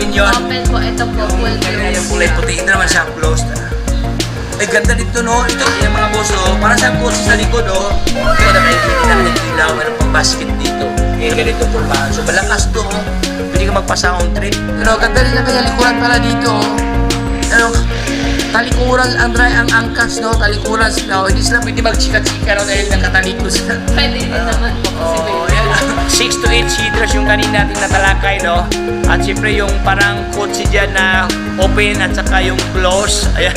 open yun. Open po, ito po, full Kaya yung close. kulay puti, ito naman siya closed. Ay, ganda dito, no? Ito, yung mga boss, oh. Para sa boss sa likod, oh. Ito, nakikita na ng ilaw. Meron pang basket dito. Eh, ganito po ba? So, malakas to, oh. Pwede ka magpa-sound trip. Pero, ganda rin na kaya likuran pala dito, oh. Ano, talikuran, ang angkas, no? Talikuran sila, oh. Hindi sila pwede magchika-chika, no? Dahil nakatalikos na. Pwede din naman po kasi Oh, yan. 6 to 8 seaters yung kanina natin natalakay, no? At siyempre yung parang kotse dyan na open at saka yung close. Ayan.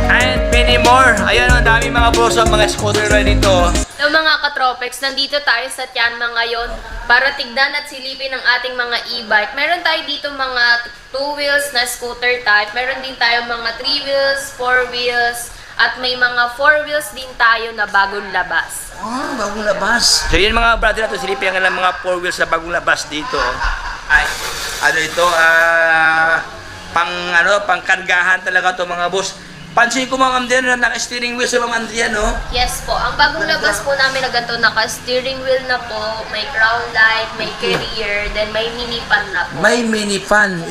And many more. Ayan, ang dami mga boss, mga scooter na dito. So mga katropex, nandito tayo sa Tianma ngayon para tignan at silipin ang ating mga e-bike. Meron tayo dito mga 2 wheels na scooter type. Meron din tayo mga 3 wheels, 4 wheels, at may mga 4 wheels din tayo na bagong labas. Ah, bagong labas. So yun mga brother natin, silipin ang mga 4 wheels na bagong labas dito. Ay, ano ito, pang kargahan talaga to mga boss. Pansin ko mga Andrea na naka-steering wheel sa mga Andrea, no? Yes po, ang bagong labas po namin na ganito, naka-steering wheel na po, may crown light, may carrier, then may mini fan na po. May mini fan.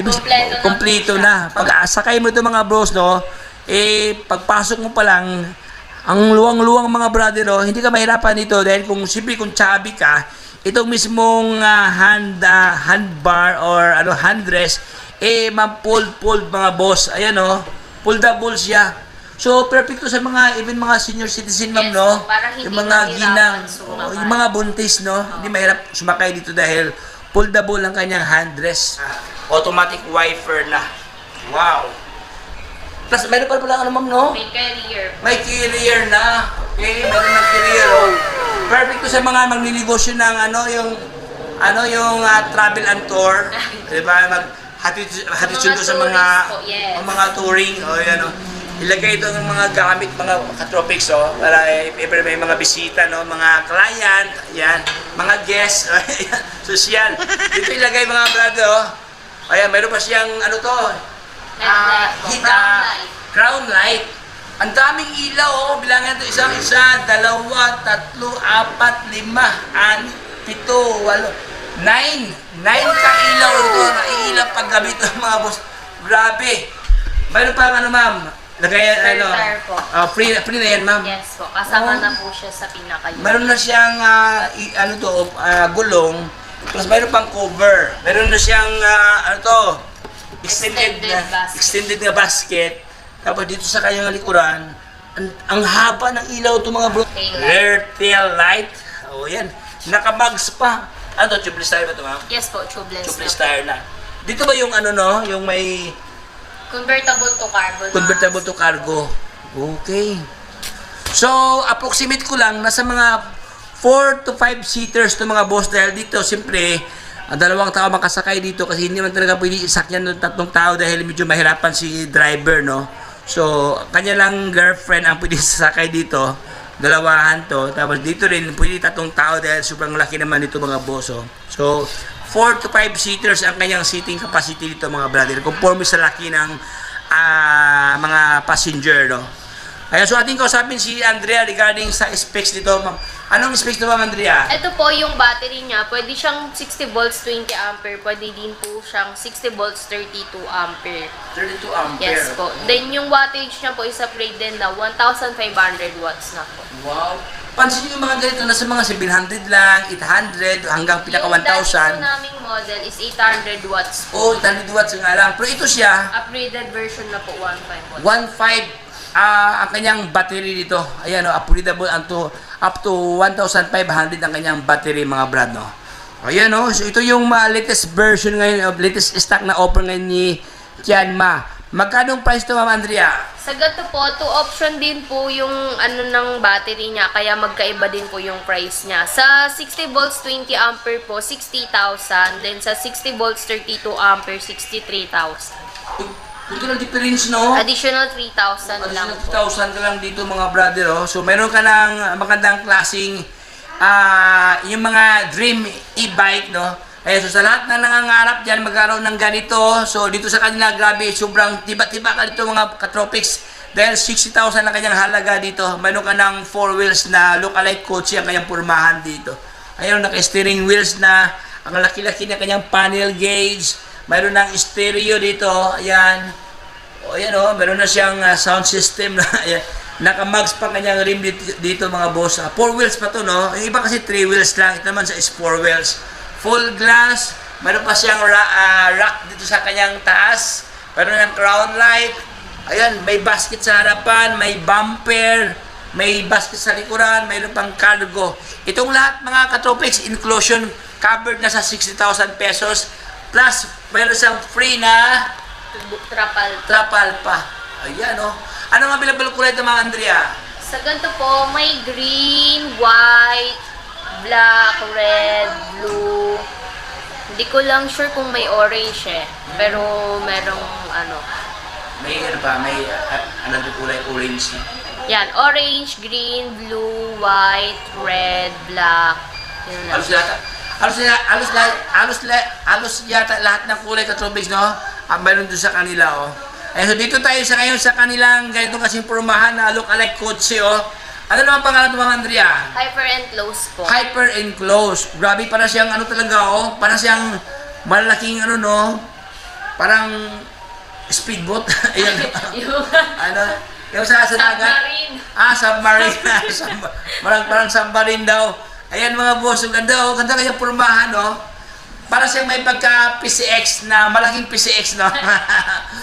Kompleto na. po siya. Pag sakay mo ito mga bros, no? Eh, pagpasok mo pa lang, ang luwang-luwang mga brother, no? Hindi ka mahirapan dito dahil kung siyempre kung chubby ka, itong mismong handbar or handrest, eh, ma-fold mga boss. Ayan, no? Foldable siya. So, perfect to sa mga, even mga senior citizen, ma'am, Yes, no? para hindi Yung mga mahirapan ginang, sumakay. yung mga buntis, no? Hindi mahirap sumakay dito dahil foldable ang kanyang handrest. Automatic wiper na. Wow! Plus, meron pa pala ma'am, no? May carrier. May carrier na. Okay, meron ng carrier, oh. Perfect to sa mga magnilnegosyo ng yung travel and tour. Diba? Hatid sundo sa mga tourist po, yes. mga touring, oh, yan, oh. Ilagay ito ng mga gamit, mga katropics, oh, para if may mga bisita, no, mga client, yan, mga guests, oh, yan, social. Dito ilagay mga brado, oh. Ayan, meron pa siyang, crown light. Ang daming ilaw, oh, bilangan ito, isang, 1, 2, 3, 4, 5, 6, 7, 8, 9. 9 ka ilaw ito, naiilaw paggabi ito mga boss. Grabe. Mayroon pa ma'am? Lagay, Tire po. free na yan, ma'am. Yes po, kasama na po siya sa pinaka-unit. Meron na siyang, gulong. Plus mayroon pang cover. Meron na siyang, extended na basket. Tapos dito sa kanyang likuran, ang haba ng ilaw ito mga bro. Rear tail light. O yan. Naka-bags pa. Ano to? Tubeless tire ba ito, ma'am? Yes po, tubeless. Tubeless tire na. Dito ba yung yung may Convertible to cargo. convertible to cargo? Okay. So, approximate ko lang, nasa mga 4 to 5 seaters to mga boss dahil dito, siyempre, dalawang tao makasakay dito kasi hindi man talaga pwede isakyan ng 3 tao dahil medyo mahirapan si driver, no? So, kanya lang girlfriend ang pwede sasakay dito. Dalawahan to. Tapos dito rin, pwede 3 tao dahil sobrang laki naman dito mga boss, oh. So, 4 to 5 seaters ang kanyang seating capacity dito mga brother. Conforme sa laki ng mga passenger, no? Ayan, so ating kausapin si Andrea regarding sa specs dito, ma'am. Anong specs dito, ma'am Andrea? Ito po yung battery niya. Pwede siyang 60 volts, 20 ampere. Pwede din po siyang 60 volts, 32 ampere. 32 ampere. Yes po. Then yung wattage niya po is upgrade din na 1,500 watts na po. Wow. Pansin niyo yung mga ganito, nasa mga 700 lang, 800, hanggang pinaka Yung dati po 1,000. naming model is 800 watts po. Oh, 800 watts nga lang. Pero ito siya, Upgraded version na po, 1,500 watts. 1.5 ang kanyang battery dito. Ayan, upgradable up to 1,500 ang kanyang battery mga brad, no. Ayan, no. So ito yung latest version ngayon, latest stock na offer ngayon ni Tianma. Magkano price to, ma'am Andrea? Sa gato po, 2 option din po yung ng battery niya, kaya magkaiba din po yung price niya. Sa 60 volts 20 ampere po, 60,000. Then sa 60 volts 32 ampere, 63,000. Ito lang difference, no? Additional 3,000 lang po. 2,000 ka lang dito mga brother, oh. So meron ka ng magandang klaseng yung mga dream e-bike, no? Eh, so sa lahat na nangangarap dyan magkaroon ng ganito, so dito sa kanila, grabe, sobrang tiba-tiba ka dito mga katropics. Dahil 60,000 ang kanyang halaga dito, mayroon ka ng 4 wheels na look-alike kotse ang kanyang purmahan dito. Ayun, naka-steering wheels na, ang laki-laki na kanyang panel gauge, Mayroon ng stereo dito. Ayan. O, ayan o. Meron na siyang sound system na, ayan. Naka-mags pa kanyang rim dito mga boss. 4 wheels pa to, no? Yung iba kasi 3 wheels lang. Ito naman is 4 wheels. Full glass. Meron pa siyang rack dito sa kanyang taas. Meron ng crown light. Ayan, may basket sa harapan, may bumper, may basket sa likuran, mayroon pang cargo. Itong lahat mga katropics, inclusion covered na sa 60,000 pesos. Plus, mayroon siyang free na trapal pa. Ayan, oh. Ano nga available kulay ito mga Andrea? Sa ganito po, may green, white, black, red, blue. Hindi ko lang sure kung may orange eh. Pero merong ano. May ano pa, may ano kulay orange na. Yan, orange, green, blue, white, red, black. Yun lang. Halos yata lahat ng kulay katropics, no? Mayroon doon sa kanila, oh. So dito tayo sa ngayon sa kanilang ganitong kasing pormahan na look-alike kotse, oh. Ano naman pangalan ito mga Andrea? Hyper enclosed po. Hyper enclosed. Grabe, para siyang ano talaga, oh. Para siyang malaking ano, no? Parang speedboat. Ayan. Ano? Yung sa dagat. Submarine. Submarine. Parang submarine daw. Ayan mga boss, ang ganda, oh. Ganda kanyang pormahan, oh. Para siyang may pagka PCX na malaking PCX, no?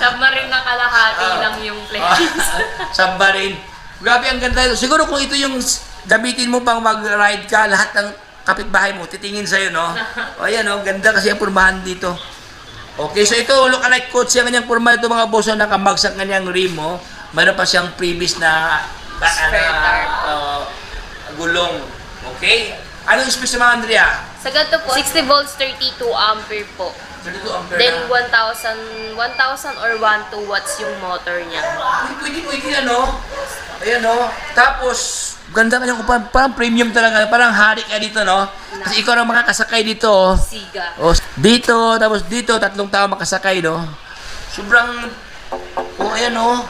Submarine na kalahati lang yung place. Submarine. Grabe, ang ganda. Siguro kung ito yung gamitin mo pang mag-ride ka, lahat ng kapitbahay mo, titingin sa'yo, no? O ayan, no? Ganda kasi ang pormahan dito. Okay, so ito, look-alike coach siya kanyang pormahan ito mga boss, nakamags ang kanyang rim, oh. Mayroon pa siyang previous na gulong. Okay? Anong space mga Andrea? Sa ganito po, 60 volts, 32 ampere po. 32 ampere Then na. 1,000 or 1 watts yung motor niya. Pwede, ano? Ayan, no? Tapos, ganda kanyang upan. Parang premium talaga. Parang hari ka dito, no? Kasi ikaw ang makakasakay dito, oh. Siga. Oh, dito, tapos dito, 3 tao makasakay, no? Sobrang, oh, ayan, no?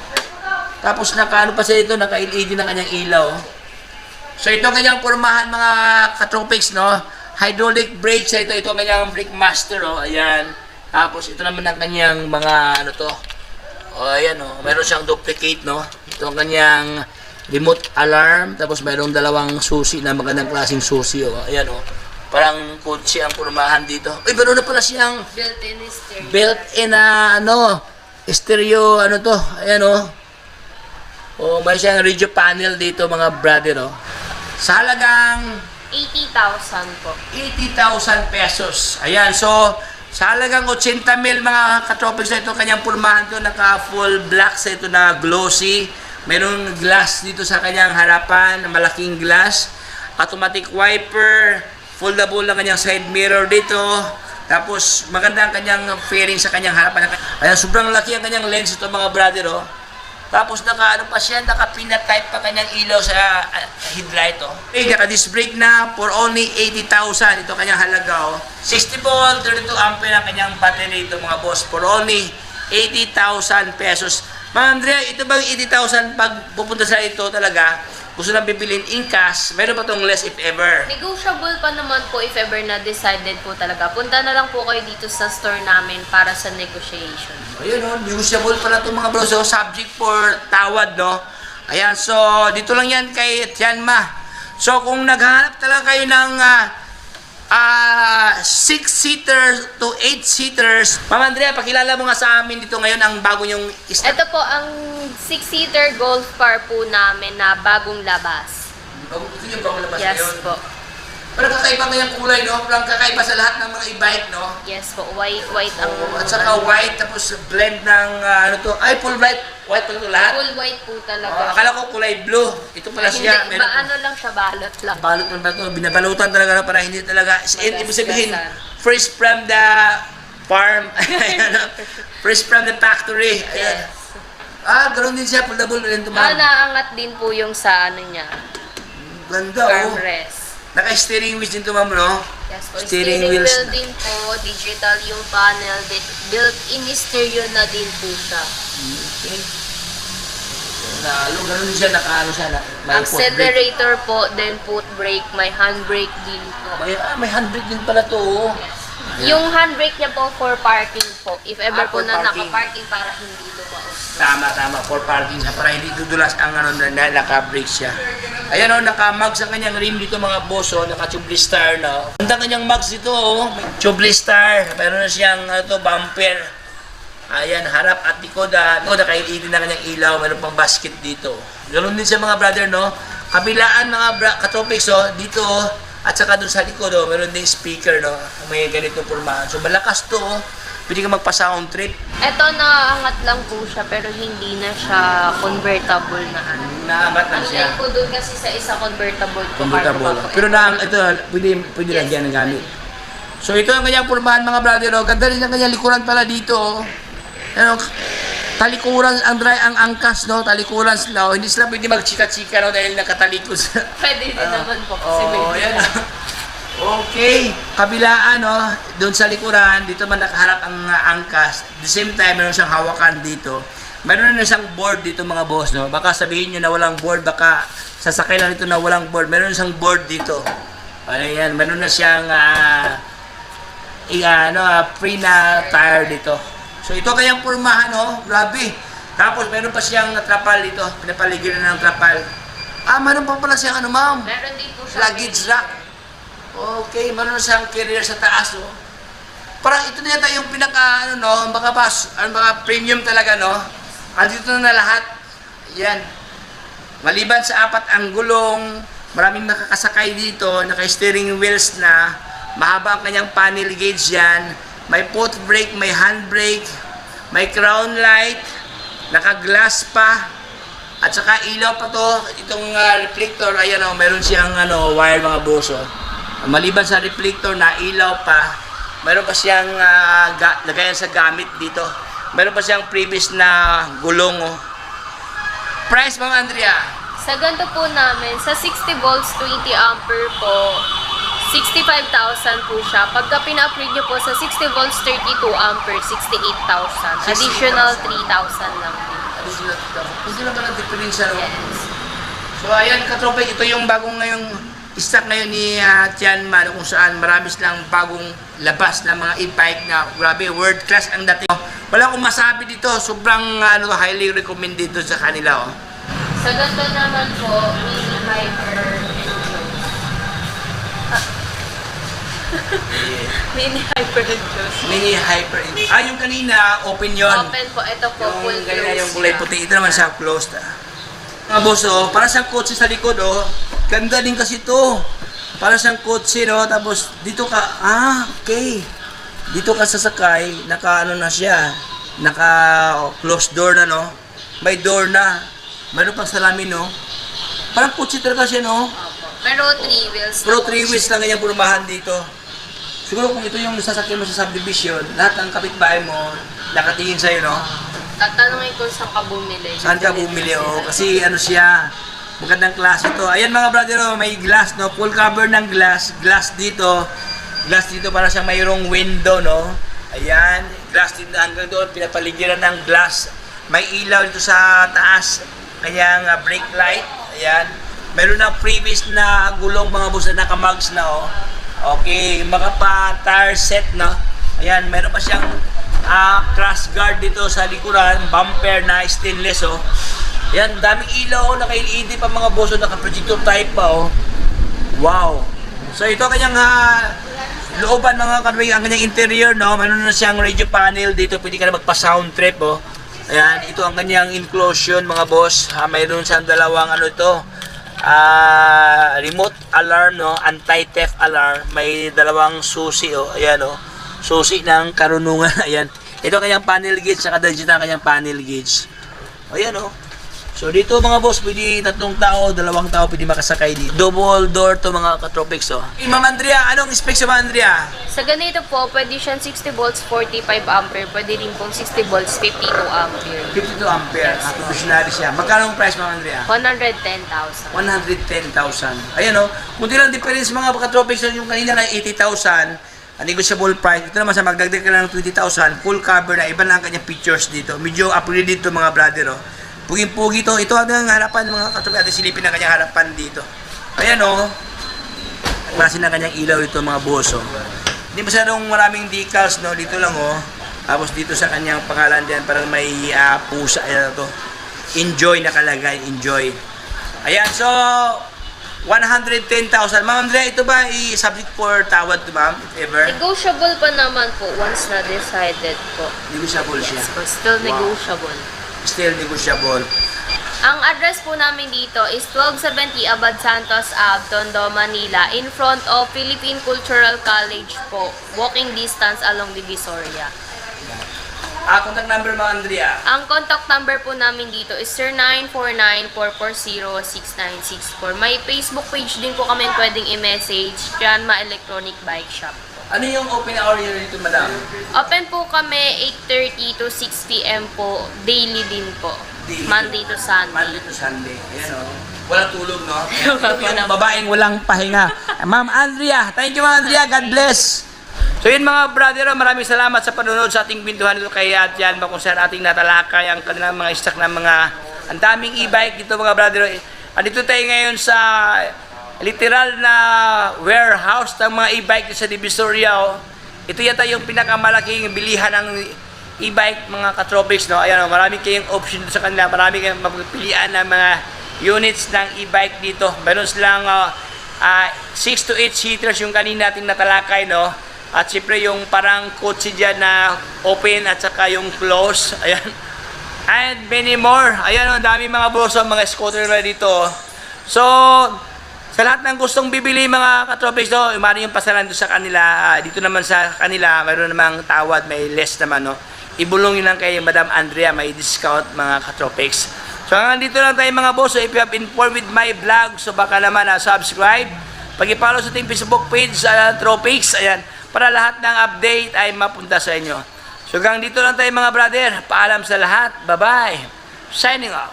Tapos naka-ano pa siya dito, naka-LED na kanyang ilaw. So ito ang kanyang pormahan mga katropics, no? Hydraulic brake siya ito. Ito ang kanyang brake master, oh. Ayan. Tapos ito naman ang kanyang mga ano to. Oh, ayan, oh. Meron siyang duplicate, no? Ito ang kanyang remote alarm. Tapos mayroong dalawang susi na magandang klaseng susi, oh. Ayan, oh. Parang kotse ang pormahan dito. Uy, meron na pala siyang Built-in stereo. built-in na ano, stereo, ano to. Ayan, oh. Oh, may siyang radio panel dito mga brother, oh. Sa halagang 80,000 po. 80,000 pesos. Ayan, so sa halagang 80 mil mga katropics na ito, kanyang pulmahan ito, naka full black sa ito na glossy. Mayroong glass dito sa kanyang harapan, malaking glass. Automatic wiper, foldable ang kanyang side mirror dito. Tapos maganda ang kanyang fairing sa kanyang harapan. Ayan, sobrang laki ang kanyang lens ito mga brother, oh. Tapos naka-ano pa siya, naka-pinatype pa kanyang ilaw sa headlight, oh. Okay, naka-disc brake na for only 80,000. Ito kanyang halaga, oh. 60 volt, 32 ampere ang kanyang battery ito mga boss for only 80,000 pesos. Mga Andrea, ito bang 80,000 pag pupunta sa ito talaga, gusto nang bibilin in cash, meron pa tong less if ever. Negotiable pa naman po if ever na decided po talaga. Punta na lang po kayo dito sa store namin para sa negotiation. Ayun, no? Negotiable pala itong mga bro. So, subject for tawad, no? Ayan, so, dito lang yan kay Tianma. So, kung naghahanap talaga kayo ng 6-seaters to 8-seaters, Ma'am Andrea, pakilala mo nga sa amin dito ngayon ang bago nyong Ito po ang 6-seater golf car po namin na bagong labas. Ito yung bago labas Yes ngayon. po. Pero kakaiba kanyang kulay, no? Parang kakaiba sa lahat ng mga e-bike, no? Yes po, white ang... At saka white, tapos blend ng ano to. Ay, full white. White pala ito lahat. Full white po Oh, talaga. akala ko kulay blue. Ito pala siya. Hindi, ano lang siya, balot lang. Balot mo ba ito? Binabalutan talaga na para hindi talaga. Ibig sabihin, fresh from the farm. Ayan, fresh from the factory. Ayan. Yes. Ganoon din siya. Foldable rin ito, Ah, ma'am. naangat din po yung sa ano niya, Ganda, oh. armrest. Naka-steering wheel din ito, ma'am, no? Yes po, Steering steering wheels wheel din po, digital yung panel, built-in stereo na din po siya. Okay. Ganoon din siya. Naka-ano siya. May foot brake. Accelerator po, then foot brake, may handbrake din po. May handbrake din pala to, oh. Yung handbrake niya po for parking po. If ever po For na parking. nakaparking para hindi dumaos. Tama, for parking siya, para hindi dudulas ang naka-brake siya. Ayan o, naka-mags ang kanyang rim dito mga boss o, naka-tubeless star na. Ang kanyang mags dito o, may tubeless star, meron na siyang bumper. Ayan, harap at likod, naka-LED na kanyang ilaw, meron pang basket dito. Ganoon din siya mga brother, no? Kabilaan mga katropics o, dito o, at saka doon sa likod o, meron ding speaker, no? May ganitong pormahan. So malakas to o, pwede ka magpa-sound trip. Ito naangat lang po siya pero hindi na siya convertible na ano. Naangat lang siya. Unlike po doon kasi sa isa convertible po. Convertible. cargo po. Pero ito, pwede lang yan ang gamit. So ito ang kanyang pormahan mga brother. Oh. Ganda rin ang kanyang likuran pala dito. Oh. Ano, talikuran ang angkas, no? Talikuran sila. Oh. Hindi sila pwede magchika-chika, no? Dahil nakatalikod sa... Pwede din naman po kasi may yan. Okay. Kabilaan, no? Doon sa likuran, dito man nakaharap ang angkas. At the same time, meron siyang hawakan dito. Meron na siyang board dito mga boss, no? Baka sabihin nyo na walang board, baka sasakay lang dito na walang board. Meron na siyang board dito. Ayan, meron na siyang free na tire dito. So ito kayang pormahan, no? Grabe. Tapos meron pa siyang trapal dito. Pinapaligiran ng trapal. Meron pa pala siyang ma'am? Meron din po siya. Luggage rack. Okay, meron na siyang carrier sa taas, no? Parang ito na yata yung pinaka, baka premium talaga, no? Dito na lahat. Yan. Maliban sa 4 ang gulong, maraming makakasakay dito, naka-steering wheels na, mahaba ang kanyang panel gauge yan, may foot brake, may handbrake, may crown light, naka-glass pa, at saka ilaw pa to, itong reflector, ayan o, meron siyang wire mga boso. Maliban sa reflector na ilaw pa, meron pa siyang lagayan sa gamit dito. Meron pa siyang previous na gulong. Oh. Price mga Andrea? Sa ganito po namin, sa 60 volts, 20 ampere po, 65,000 po siya. Pagka pina-upgrade nyo po sa 60 volts, 32 ampere, 68,000. Additional 3,000 lang. Hindi naman ang diferensya. No? Yes. So ayan katropik, ito yung bagong ngayong stock ngayon ni Tianman kung saan marami silang bagong labas na mga e-bike na grabe, world class ang dating. Wala akong masabi dito, sobrang highly recommend dito sa kanila. Oh. Sa ganito naman po, mini hyper mini hyper endurance. Mini hyper. Yung kanina, open yon. Open po, ito po, full Yung kanina yung close kulay siya. puti, ito naman siya closed. Mga boss, oh, para siyang kotse sa likod, oh. Ganda din kasi to. Para siyang kotse, no? Tapos, dito ka, okay. Dito ka sasakay, na siya. Naka-closed door na, no? May door na. Mayroon pang salamin, no? Parang kotse talaga siya, no? Opo. Pero 3 wheels. Pero na po 3 wheels lang ganyan purumahan dito. Siguro kung ito yung sasakyan mo sa subdivision, lahat ng kapitbahay mo, nakatingin sa'yo, no? Tatanungin ko saan ka bumili. Saan ka bumili, oh? Kasi siya, magandang klase to. Ayan mga brother, oh, may glass, no? Full cover ng glass. Glass dito para siyang mayroong window, no? Ayan, glass dito hanggang doon, pinapaligiran ng glass. May ilaw dito sa taas, kanyang brake light. Ayan, meron na previous na gulong mga boss na naka-mugs na, oh. Okay, tire set, no? Ayan, meron pa siyang crash guard dito sa likuran, bumper na stainless, oh. Yan, daming ilaw, naka-LED pa mga boss, naka-projector type pa, oh. Wow. So ito kanyang looban mga kanway, ang kanyang interior, no. Meron na siyang radio panel dito, pwede ka na magpa-sound trip, oh. Ayan, ito ang kanyang inclusion mga boss. Mayroon siyang dalawang remote alarm, no, anti-theft alarm. May dalawang susi, oh. Ayan, oh. Susi ng karunungan. Ayan. Ito kanyang panel gauge, saka digital kanyang panel gauge. Ayan, oh. So dito mga boss, pwede 3 tao, 2 tao pwede makasakay dito. Double door to mga katropics, oh. Ma'am Andrea, anong specs mo Andrea? Sa ganito po, pwede siyang 60 volts, 45 ampere. Pwede rin pong 60 volts, 52 ampere. 52 ampere. Professional siya. Magkano ang price Ma'am Andrea? 110,000. 110,000. Ayan, oh. Kunti lang difference mga katropics, yung kanina na 80,000. Negotiable price. Ito naman sa magdagdag ka lang ng 20,000, full cover na, iba lang ang kanyang features dito. Medyo upgrade dito mga brother, oh. Puging-pugi to. Ito ang harapan ng mga katuloy natin silipin ang kanyang harapan dito. Ayan, oh. Klase ng kanyang ilaw ito mga boss, oh. Hindi masyadong maraming decals, no? Dito lang, oh. Tapos dito sa kanyang pangalan dyan, parang may pusa. Ayan to. Enjoy nakalagay, enjoy. Ayan, so 110,000. Ma'am Andrea, ito ba i-subject for tawad to ma'am, if ever? Negotiable pa naman po once na decided po. Negotiable siya. Yes po, still Wow. negotiable. Still negotiable. Ang address po namin dito is 1270 Abad Santos Ave, Tondo, Manila, in front of Philippine Cultural College po. Walking distance along Divisoria. Contact number ma'am Andrea. Ang contact number po namin dito is 0949-440-6964. May Facebook page din po kami pwedeng i-message, Janma Electronic Bike Shop. Ano yung open hour nyo dito, madam? Open po kami 8:30 to 6 p.m. po, daily din po. Daily. Monday to Sunday. Monday to Sunday. Ayan o. Walang tulog, no? Wala. Yung babaeng walang pahinga. Ma'am Andrea. Thank you, Ma'am Andrea. God bless. So yun mga brother, maraming salamat sa panonood sa ating bintuhan dito kay Jan kung saan ating natalakay ang kanilang mga stock ng mga ang daming e-bike dito mga brother. Andito tayo ngayon sa literal na warehouse ng mga e-bike sa Divisoria. Oh. Ito yata yung pinakamalaking bilihan ng e-bike mga katropics. No? Ayan, marami kayong option sa kanila. Marami kayong mapagpilian ng mga units ng e-bike dito. Meron silang 6 to 8 seaters yung kanina natin natalakay. No? At siyempre yung parang kotse dyan na open at saka yung close. Ayan. And many more. Ayan, ang dami mga boso, mga scooter na dito. So, sa lahat ng gustong bibili mga katropics, no, umari yung pasalan doon sa kanila. Dito naman sa kanila, mayroon namang tawad, may less naman. No? Ibulong yun lang kay Madam Andrea, may discount mga katropics. So, hanggang dito lang tayo mga boso. If you have informed with my vlog, so baka naman subscribe. Pag-follow sa ating Facebook page, Tropics, ayan, para lahat ng update ay mapunta sa inyo. So hanggang dito lang tayo mga brother. Paalam sa lahat. Bye-bye. Signing off.